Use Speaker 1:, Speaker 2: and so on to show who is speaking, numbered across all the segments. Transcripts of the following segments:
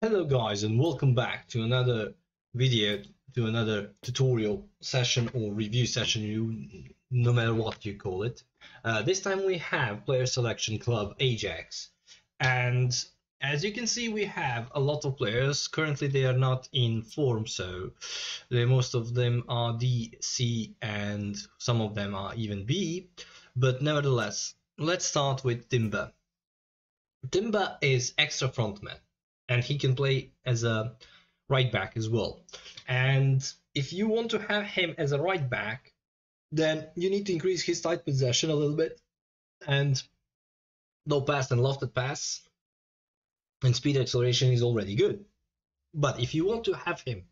Speaker 1: Hello guys, and welcome back to another video, to another tutorial session or review session, no matter what you call it. This time we have player selection club Ajax, and as you can see we have a lot of players. Currently they are not in form, so most of them are D, C, and some of them are even B, but nevertheless, let's start with Timber. Timber is extra frontman, and he can play as a right back as well. And if you want to have him as a right back, then you need to increase his tight possession a little bit, and low pass and lofted pass and speed acceleration is already good. But if you want to have him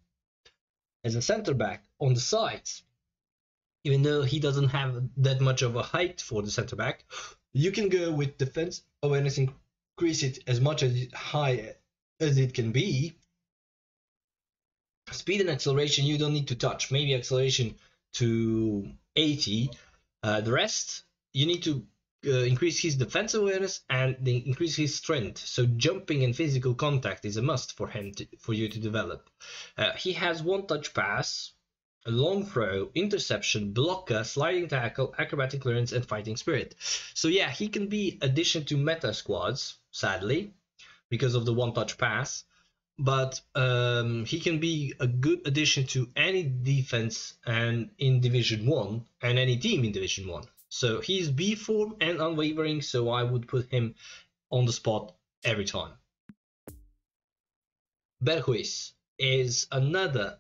Speaker 1: as a center back on the sides, even though he doesn't have that much of a height for the center back, you can go with defense awareness, increase it as much as high as it can be. Speed and acceleration you don't need to touch, maybe acceleration to 80. The rest you need to increase his defense awareness and increase his strength, so jumping and physical contact is a must for him for you to develop. He has one touch pass, a long throw, interception, blocker, sliding tackle, acrobatic clearance, and fighting spirit. So yeah, he can be addition to meta squads, sadly, because of the one touch pass, but he can be a good addition to any defense and in Division 1 and any team in Division 1. So he's B form and unwavering, so I would put him on the spot every time. Berhuis is another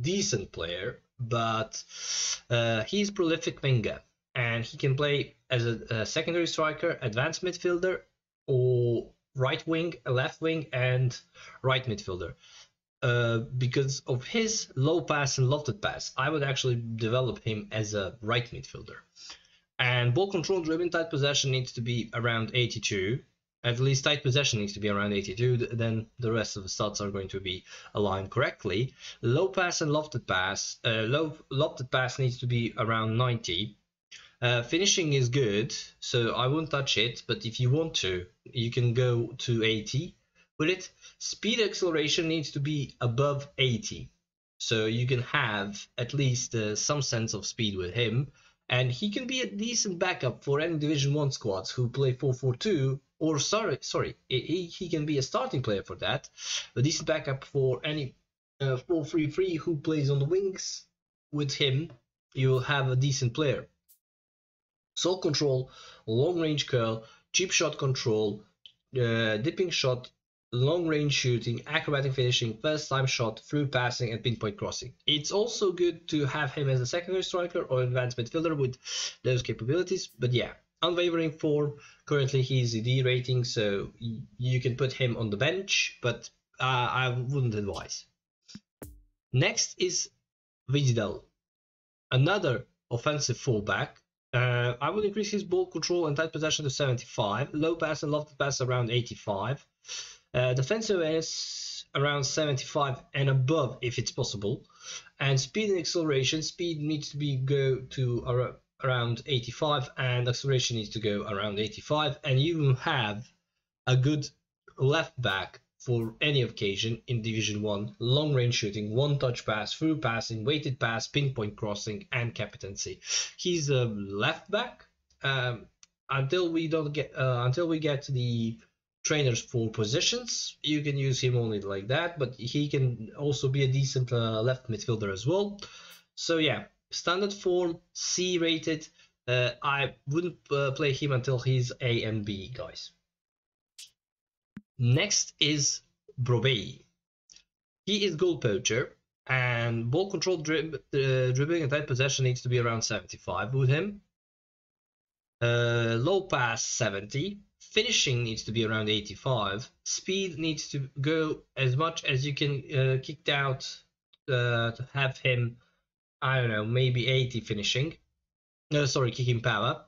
Speaker 1: decent player, but he's prolific winger, and he can play as a secondary striker, advanced midfielder, or right wing, left wing, and right midfielder. Because of his low pass and lofted pass, I would actually develop him as a right midfielder. And ball control, dribbling, tight possession needs to be around 82. At least tight possession needs to be around 82, then the rest of the stats are going to be aligned correctly. Low pass and lofted pass, lofted pass needs to be around 90. Finishing is good, so I won't touch it, but if you want to, you can go to 80 with it. Speed acceleration needs to be above 80, so you can have at least some sense of speed with him, and he can be a decent backup for any Division 1 squads who play 4-4-2, or he can be a starting player for that, a decent backup for any 4-3-3 who plays on the wings. With him, you will have a decent player. Soul control, long range curl, cheap shot control, dipping shot, long range shooting, acrobatic finishing, first time shot, through passing, and pinpoint crossing. It's also good to have him as a secondary striker or advanced midfielder with those capabilities, but yeah, unwavering form. Currently he's a D rating, so you can put him on the bench, but I wouldn't advise. Next is Vidal, another offensive fullback. I would increase his ball control and tight possession to 75, low pass and lofted pass around 85, defensive awareness around 75 and above if it's possible, and speed and acceleration. Speed needs to go to around 85, and acceleration needs to go around 85, and you have a good left back for any occasion in Division 1, long range shooting, one touch pass, through passing, weighted pass, pinpoint crossing, and captaincy. He's a left back until we get to the trainers for positions. You can use him only like that, but he can also be a decent left midfielder as well. So yeah, standard form, C rated. I wouldn't play him until he's A and B, guys. Next is Brobey. He is goal poacher, and ball control, dribbling and tight possession needs to be around 75 with him. Low pass 70, finishing needs to be around 85, speed needs to go as much as you can kicked out to have him, I don't know, maybe 80 finishing. Kicking power.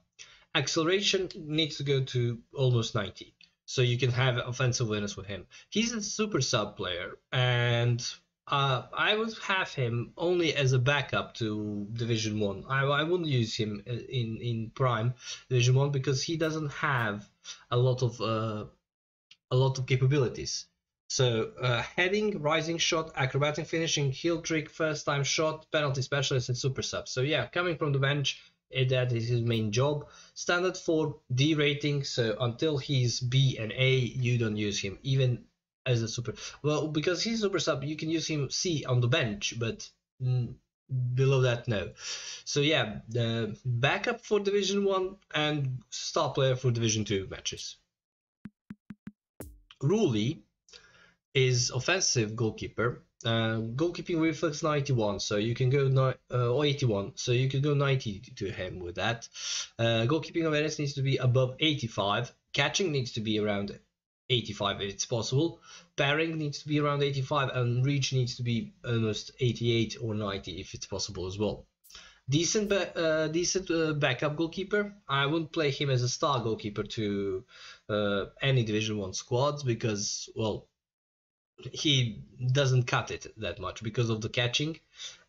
Speaker 1: Acceleration needs to go to almost 90. So you can have offensive awareness with him. He's a super sub player, and I would have him only as a backup to Division 1. I wouldn't use him in Prime Division 1 because he doesn't have a lot of capabilities. So heading, rising shot, acrobatic finishing, heel trick, first time shot, penalty specialist, and super sub. So yeah, coming from the bench, that is his main job. Standard for D rating. So until he's B and A, you don't use him, even as a super. Well, because he's super sub, you can use him C on the bench, but below that, no. So yeah, the backup for Division 1 and star player for Division 2 matches. Ruli is offensive goalkeeper. Goalkeeping reflex 91, so you can go or 81, so you can go 90 to him with that. Goalkeeping awareness needs to be above 85. Catching needs to be around 85 if it's possible. Parrying needs to be around 85, and reach needs to be almost 88 or 90 if it's possible as well. Decent backup goalkeeper. I wouldn't play him as a star goalkeeper to any Division 1 squads because, well, he doesn't cut it that much because of the catching.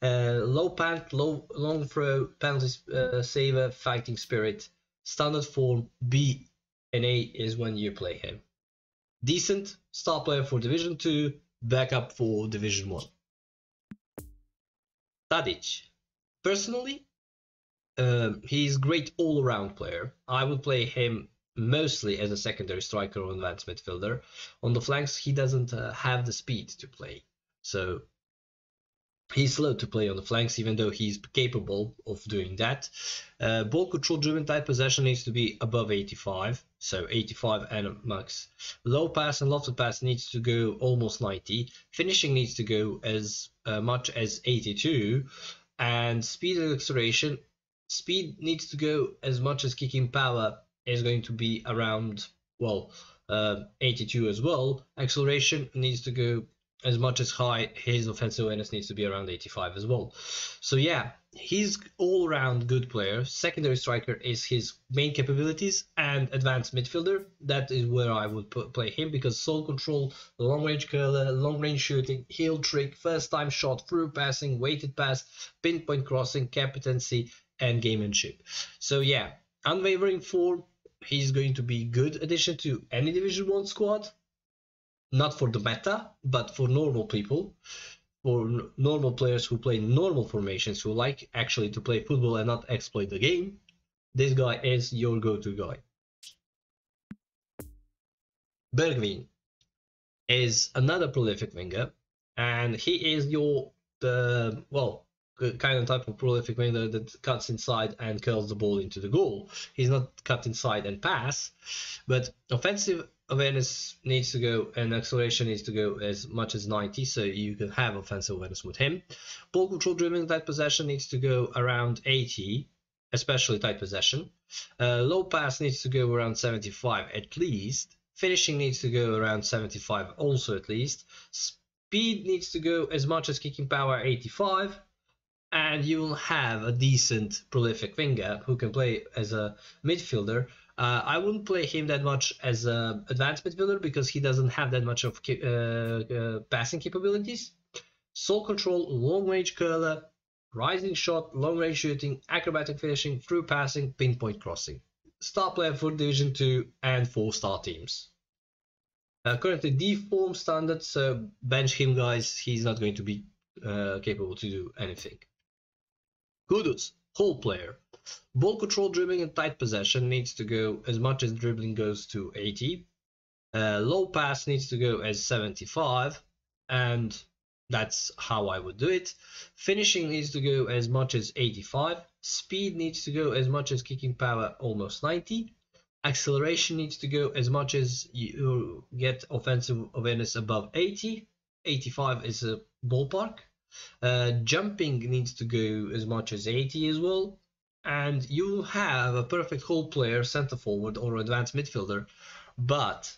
Speaker 1: Low pant, long throw, penalty saver, fighting spirit. Standard form B and A is when you play him. Decent star player for Division 2, backup for Division 1. Tadic. Personally, he's great all-around player. I would play him mostly as a secondary striker or advanced midfielder. On the flanks, he doesn't have the speed to play. So he's slow to play on the flanks, even though he's capable of doing that. Ball control driven tight possession needs to be above 85, so 85 and max. Low pass and lofted pass needs to go almost 90. Finishing needs to go as much as 82. And speed and acceleration, speed needs to go as much as kicking power is going to be around, well, 82 as well. Acceleration needs to go as much as high. His offensive awareness needs to be around 85 as well. So yeah, he's all-around good player. Secondary striker is his main capabilities, and advanced midfielder, that is where I would play him, because soul control, long range curler, long range shooting, heel trick, first time shot, through passing, weighted pass, pinpoint crossing, captaincy, and gamemanship. So yeah, unwavering form. He's going to be good addition to any Division 1 squad. Not for the meta, but for normal people, for normal players who play normal formations, who like actually to play football and not exploit the game. This guy is your go-to guy. Bergwijn is another prolific winger, and he is kind of type of prolific winger that cuts inside and curls the ball into the goal. He's not cut inside and pass, but offensive awareness needs to go and acceleration needs to go as much as 90, so you can have offensive awareness with him. Ball control driven tight possession needs to go around 80, especially tight possession. Low pass needs to go around 75 at least. Finishing needs to go around 75 also at least. Speed needs to go as much as kicking power 85. And you will have a decent prolific winger who can play as a midfielder. I wouldn't play him that much as an advanced midfielder because he doesn't have that much of passing capabilities. Soul control, long range curler, rising shot, long range shooting, acrobatic finishing, through passing, pinpoint crossing. Star player for Division 2 and 4-star teams. Currently D form standard, so bench him, guys. He's not going to be capable to do anything. Kudus, whole player. Ball control, dribbling, and tight possession needs to go as much as dribbling goes to 80. Low pass needs to go as 75, and that's how I would do it. Finishing needs to go as much as 85. Speed needs to go as much as kicking power, almost 90. Acceleration needs to go as much as you get offensive awareness above 80. 85 is a ballpark. Jumping needs to go as much as 80 as well, and you have a perfect whole player, center forward or advanced midfielder, but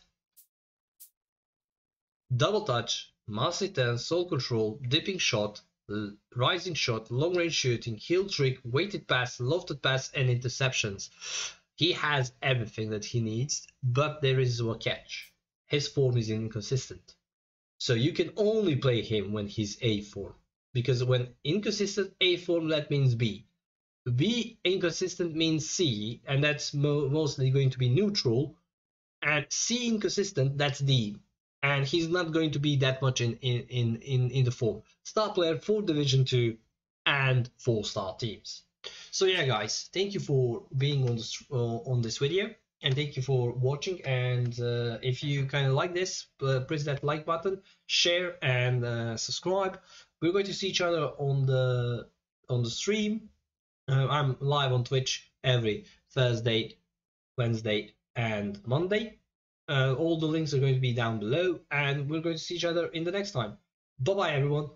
Speaker 1: double touch, mastery 10, soul control, dipping shot, rising shot, long range shooting, heel trick, weighted pass, lofted pass, and interceptions. He has everything that he needs, but there is a catch. His form is inconsistent. So you can only play him when he's A form. Because when inconsistent A form, that means B. B inconsistent means C, and that's mostly going to be neutral. And C inconsistent, that's D. and he's not going to be that much in the form. Star player for Division 2 and 4-star teams. So yeah, guys, thank you for being on this video, and thank you for watching. And if you kind of like this, press that like button, share, and subscribe. We're going to see each other on the stream. I'm live on Twitch every Thursday, Wednesday, and Monday. All the links are going to be down below, and we're going to see each other in the next time. Bye bye, everyone.